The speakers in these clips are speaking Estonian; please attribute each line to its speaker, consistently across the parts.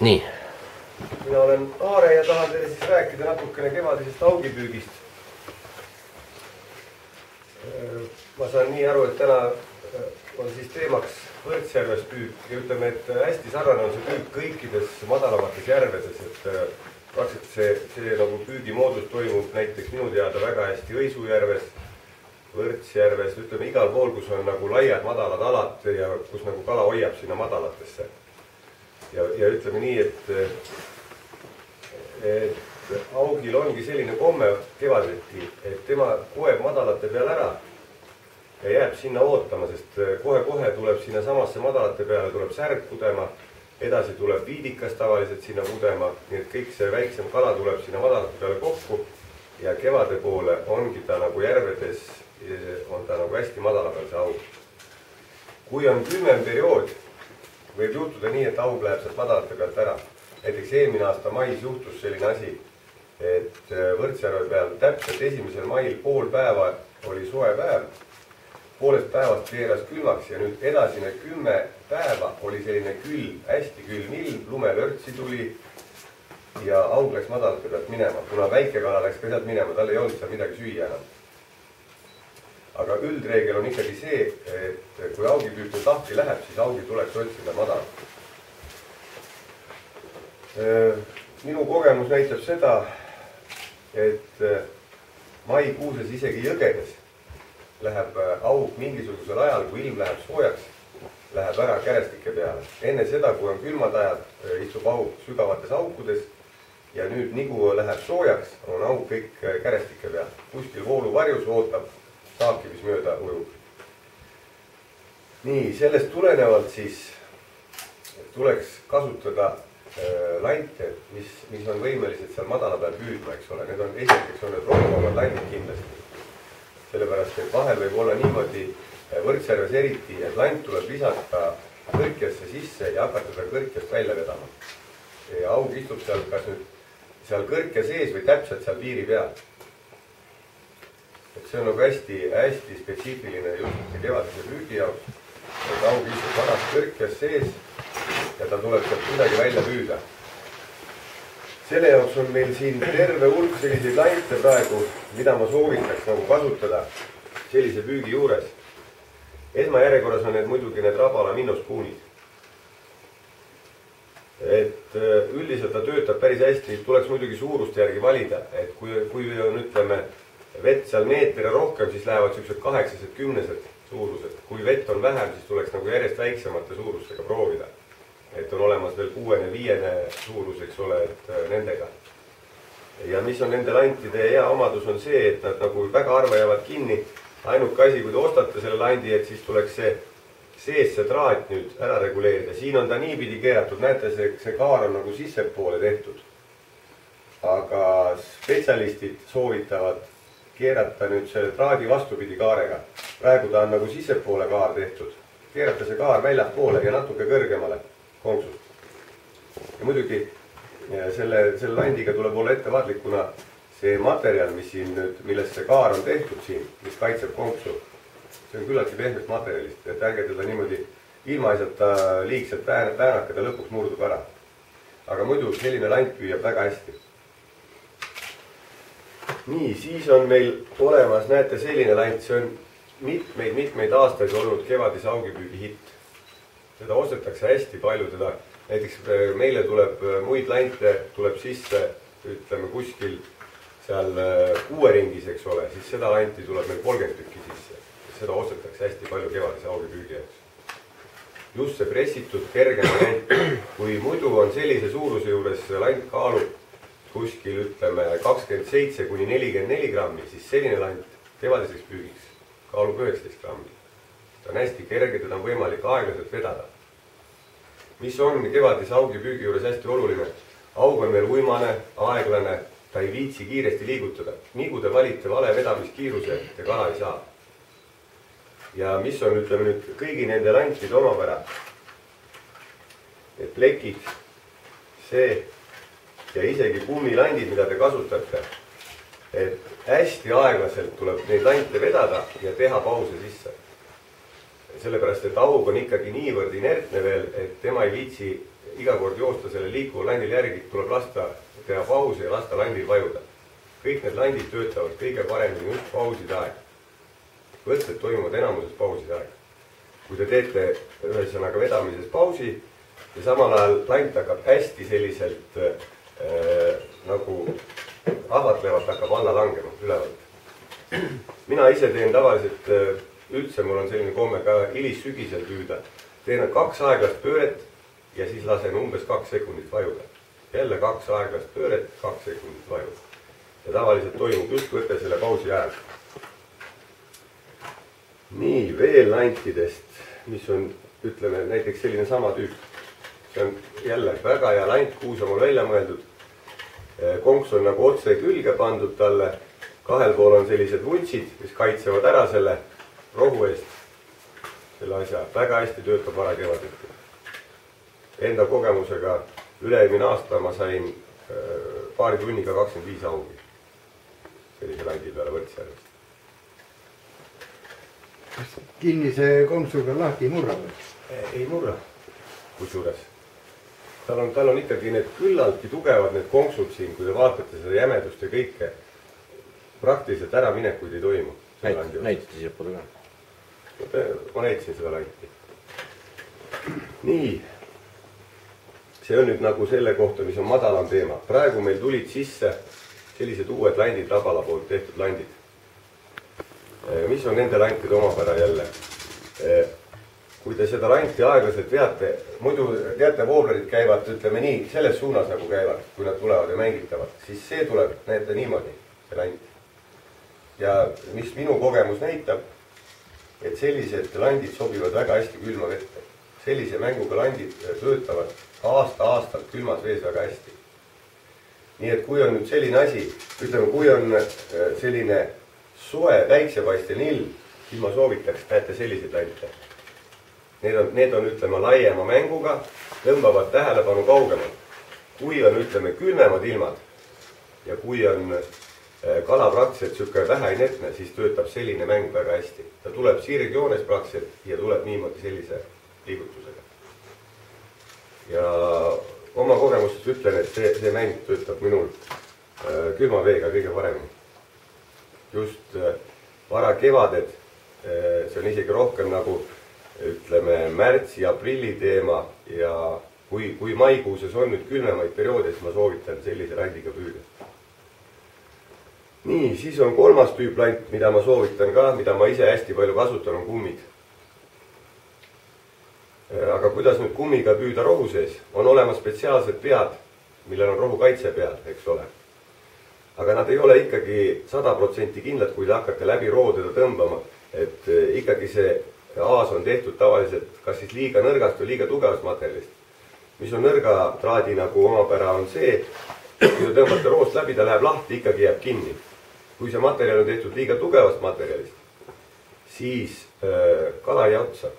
Speaker 1: Nii.
Speaker 2: Mina olen Aare ja tahan teile siis rääkida natukene kevadisest augipüügist. Ma saan nii aru, et täna on siis teemaks Võrtsjärves püük ja ütleme, et hästi sarnane on see püük kõikides madalamates järvedes, et praktiliselt see nagu püügimoodus toimub näiteks minu teada väga hästi Õisujärves, Võrtsjärves, ütleme igal pool, kus on nagu laiad madalad alad ja kus nagu kala hoiab sinna madalatesse. Ja ütleme nii, et augil ongi selline komme kevadeti, et tema koeb madalate peal ära ja jääb sinna ootama, sest kohe-kohe tuleb sinna samasse madalate peale, tuleb särg pudema, edasi tuleb viidikas tavaliselt sinna pudema, nii et kõik see väiksem kala tuleb sinna madalate peale kokku ja kevade poole ongi ta nagu järvedes, on ta nagu hästi madala peal see aug. Kui on külmem periood, võib juhtuda nii, et aug läheb sealt madalate pealt ära. Näiteks eelmine aasta mais juhtus selline asi, et Võrtsjärve peal täpselt 1. mail pool päeva oli soe päev, poolest päevast keeras külmaks ja nüüd edasine 10 päeva oli selline külm, hästi külm ilm, lumelörtsi tuli ja aug läks madalate pealt minema, kuna väike kala läks ka sealt minema, tal ei olnud seal midagi süüa enam. Aga üldreegel on ikkagi see, et kui augipüük nüüd lahti läheb, siis augi tuleks otsida madal. Minu kogemus näitab seda, et maikuuses isegi jõgedes läheb aug mingisugusel ajal, kui ilm läheb soojaks, läheb ära kärestike peale. Enne seda, kui on külmad ajad, istub aug sügavates aukudes ja nüüd nigu läheb soojaks, on aug kõik kärestike peal. Kuskil vooluvarjus ootab saaki, mis mööda ujub. Nii, sellest tulenevalt siis tuleks kasutada lante, mis on võimelised seal madala peal püüdma, eks ole. Need on esiteks on need rohkemad lantid kindlasti. Sellepärast, et vahel võib olla niimoodi Võrtsjärves eriti, et lant tuleb lisata kõrkjasse sisse ja hakata seda kõrkjast välja vedama. Ja aug istub seal kas nüüd seal kõrkja sees või täpselt seal piiri peal. Et see on nagu hästi spetsiifiline just kevadise püügi jaoks, et aug istub vanast kõrkjas sees ja ta tuleb sealt midagi välja püüda. Selle jaoks on meil siin terve hulk selliseid lante praegu, mida ma soovitaks nagu kasutada sellise püügi juures. Esmajärjekorras on need muidugi need Rabala minnospuunid. Et üldiselt ta töötab päris hästi, tuleks muidugi suuruste järgi valida, et kui on ütleme vett seal meeter ja rohkem, siis lähevad sellised 8-10 suurused. Kui vett on vähem, siis tuleks nagu järjest väiksemate suurustega proovida. Et on olemas veel 6-5 suurus, eks ole, et nendega. Ja mis on nende lantide hea omadus on see, et nad nagu väga harva jäävad kinni. Ainuke asi, kui te ostate selle landi, et siis tuleks see traat nüüd ära reguleerida. Siin on ta niipidi keeratud, näete, see kaar on nagu sissepoole tehtud. Aga spetsialistid soovitavad keerata nüüd selle traadi vastupidi kaarega. Praegu ta on nagu sissepoole kaar tehtud. Keerata see kaar väljapoole ja natuke kõrgemale konksust. Ja muidugi selle landiga tuleb olla ettevaatlik, kuna see materjal, mis siin nüüd, millest see kaar on tehtud siin, mis kaitseb konksu, see on küllaltki pehmest materjalist, et ärge teda niimoodi ilmaisata liigselt väänaka, ta lõpuks murdub ära. Aga muidu selline lant püüab väga hästi. Nii, siis on meil olemas, näete, selline lant, see on mitmeid aastaid olnud kevadise augipüügi hitt. Seda ostetakse hästi palju, teda näiteks meile tuleb muid lante, tuleb sisse, ütleme kuskil seal kuueringis, eks ole, siis seda lanti tuleb meil 30 tükki sisse. Seda ostetakse hästi palju kevadise augipüügi jaoks. Just see pressitud kergem lant, kui muidu on sellise suuruse juures lant kaalub kuskil, ütleme, 27-44 grammi, siis selline lant kevadiseks püügiks kaalub 19 grammi. Ta on hästi kerge, teda on võimalik aeglaselt vedada. Mis on kevadise augipüügi juures hästi oluline? Aug on meil uimane, aeglane, ta ei viitsi kiiresti liigutada. Nii kui te valite vale vedamiskiiruse, te kala ei saa. Ja mis on, ütleme nüüd, kõigi nende lantide omapära? Need plekid, see ja isegi kummilandid, mida te kasutate, et hästi aeglaselt tuleb neid lante vedada ja teha pause sisse. Sellepärast, et aug on ikkagi niivõrd inertne veel, et tema ei viitsi iga kord joosta selle liikuva landil järgi, tuleb lasta teha pausi ja lasta landil vajuda. Kõik need landid töötavad kõige paremini just pauside aeg. Võtted toimuvad enamuses pauside aeg. Kui te teete ühesõnaga vedamises pausi ja samal ajal land hakkab hästi selliselt nagu ahvatlevalt hakkab alla langema ülevalt. Mina ise teen tavaliselt, üldse mul on selline komme ka hilissügisel püüda. Teen 2 aeglast pööret ja siis lasen umbes 2 sekundit vajuda. Jälle 2 aeglast pööret, 2 sekundit vajuda. Ja tavaliselt toimub just võte selle pausi ajal. Nii, veel lantidest, mis on, ütleme, näiteks selline sama tüüp. See on jälle väga hea lant, kuus on mul välja mõeldud. Konks on nagu otse külge pandud talle. Kahel pool on sellised vuntsid, mis kaitsevad ära selle rohu eest. Selle asja väga hästi töötab varakevadeti. Enda kogemusega üle-eelmine aasta ma sain paari tunniga 25 augi. Sellise landi peale Võrtsjärvest.
Speaker 1: Kas kinnise konksuga lahti ei murra või?
Speaker 2: Ei murra, kusjuures. Tal on ikkagi need küllaltki tugevad need konksud siin, kui te vaatate seda jämedust ja kõike. Praktiliselt ära minekuid ei toimu.
Speaker 3: Näitati siia poole ka?
Speaker 2: Ma näitasin seda lanti. Nii. See on nüüd nagu selle kohta, mis on madalam teema. Praegu meil tulid sisse sellised uued landid, Rabala poolt tehtud landid. Mis on nende lantide omapära jälle? Kui te seda lanti aeglaselt veate, muidu teate, vooblerid käivad, ütleme nii, selles suunas nagu käivad, kui nad tulevad ja mängitavad, siis see tuleb, näete niimoodi, see lant. Ja mis minu kogemus näitab, et sellised landid sobivad väga hästi külma vette. Sellise mänguga landid töötavad aasta-aastalt külmas vees väga hästi. Nii et kui on nüüd selline asi, ütleme, kui on selline soe päiksepaisteline ilm, siis ma soovitaks, näete selliseid lante. Need on, ütleme, laiema mänguga, tõmbavad tähelepanu kaugemalt. Kui on, ütleme, külmemad ilmad ja kui on kala praktiliselt siuke väheinetne, siis töötab selline mäng väga hästi. Ta tuleb sirgjoones praktiliselt ja tuleb niimoodi sellise liigutusega. Ja oma kogemustest ütlen, et see mäng töötab minul külma veega kõige paremini. Just varakevaded, see on isegi rohkem nagu, ütleme, märtsi, aprilli teema ja kui maikuuses on nüüd külmemaid perioode, siis ma soovitan sellise landiga püüda. Nii, siis on kolmas tüüp lant, mida ma soovitan ka, mida ma ise hästi palju kasutan, on kummid. Aga kuidas nüüd kummiga püüda rohu sees? On olemas spetsiaalsed pead, millel on rohu kaitse peal, eks ole. Aga nad ei ole ikkagi 100% kindlad, kui te hakkate läbi roo teda tõmbama. Et ikkagi see aas on tehtud tavaliselt kas siis liiga nõrgast või liiga tugevast materjalist. Mis on nõrga traadi nagu omapära on see, kui te tõmbate roost läbi, ta läheb lahti, ikkagi jääb kinni. Kui see materjal on tehtud liiga tugevast materjalist, siis kala ei jää otsa.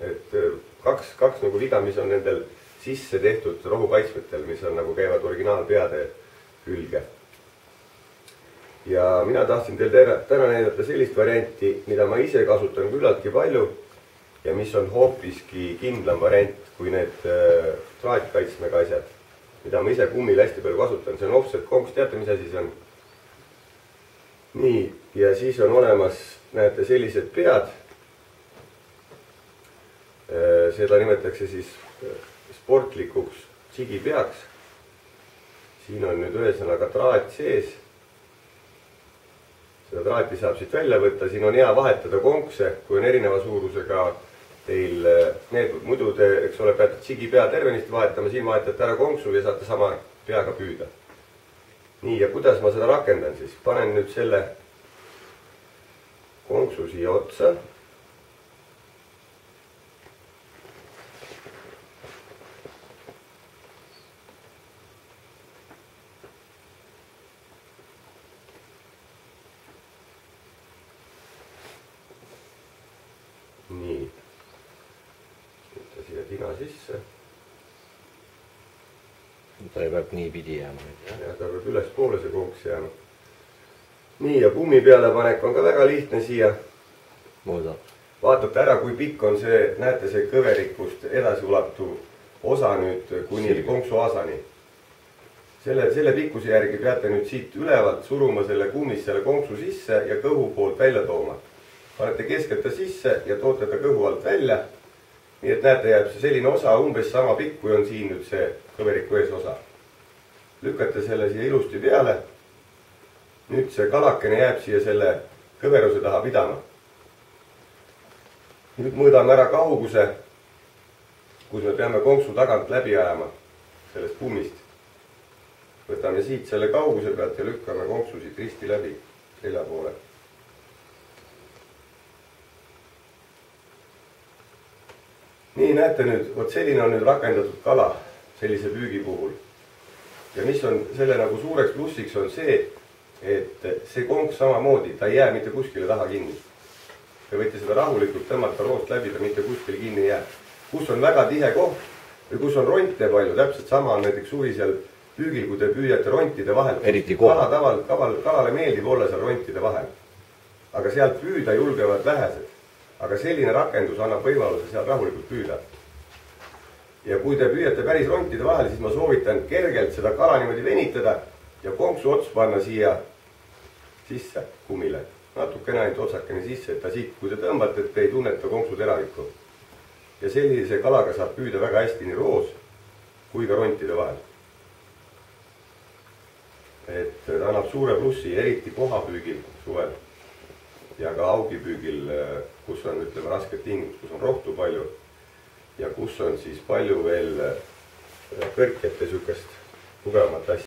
Speaker 2: Et kaks nagu viga, mis on nendel sisse tehtud rohukaitsmetel, mis on nagu käivad originaalpeade külge. Ja mina tahtsin teil täna näidata sellist varianti, mida ma ise kasutan küllaltki palju ja mis on hoopiski kindlam variant kui need traatkaitsmega asjad, mida ma ise kummil hästi palju kasutan. See on offset konks, teate, mis asi see on? Nii, ja siis on olemas, näete, sellised pead. Seda nimetatakse siis sportlikuks tsigipeaks. Siin on nüüd ühesõnaga traat sees. Seda traati saab siit välja võtta, siin on hea vahetada konkse, kui on erineva suurusega teil need, muidu te, eks ole, peate tsigipea tervenisti vahetama, siin vahetate ära konksu ja saate sama peaga püüda. Nii, ja kuidas ma seda rakendan siis? Panen nüüd selle konksu siia otsa. Nii, võtta siia tina sisse.
Speaker 3: Ta ei peab nii pidi jääma.
Speaker 2: Ja ta peab üles poole see konks jääma. Nii, ja kummi pealepanek on ka väga lihtne siia.
Speaker 3: Muuda.
Speaker 2: Vaatate ära, kui pikk on see, näete see kõverikust edasi ulatuv osa nüüd kuni konksuaasani. Selle pikkuse järgi peate nüüd siit ülevalt suruma selle kummis selle konksu sisse ja kõhu poolt välja tooma. Panete keskelt ta sisse ja toote ta kõhu alt välja. Nii et näete, jääb see selline osa umbes sama pikk, kui on siin nüüd see kõveriku ees osa. Lükkate selle siia ilusti peale. Nüüd see kalakene jääb siia selle kõveruse taha pidama. Nüüd mõõdame ära kauguse, kus me peame konksu tagant läbi ajama sellest kummist. Võtame siit selle kauguse pealt ja lükkame konksu siit risti läbi selja poole. Nii näete nüüd, vot selline on nüüd rakendatud kala sellise püügi puhul. Ja mis on selle nagu suureks plussiks on see, et see konks samamoodi, ta ei jää mitte kuskile taha kinni. Te võite seda rahulikult tõmmata roost läbi, ta mitte kuskile kinni ei jää. Kus on väga tihe koht või kus on ronte palju, täpselt sama on näiteks suvisel püügil, kui te püüate rontide vahel.
Speaker 3: Eriti koha.
Speaker 2: Kalale meeldib olla seal rontide vahel. Aga sealt püüda julgevad vähesed. Aga selline rakendus annab võimaluse seal rahulikult püüda. Ja kui te püüate päris rontide vahel, siis ma soovitan kergelt seda kala niimoodi venitada ja konksu ots panna siia sisse kummile. Natukene ainult otsakene sisse, et ta siit, kui te tõmbate, et te ei tunneta konksu teravikku. Ja sellise kalaga saab püüda väga hästi nii roos kui ka rontide vahel. Et ta annab suure plussi, eriti kohapüügil suvel ja ka augipüügil, kus on ütleme rasked tingimused, kus on rohtu palju ja kus on siis palju veel kõrkjate sükest tugevamat asja.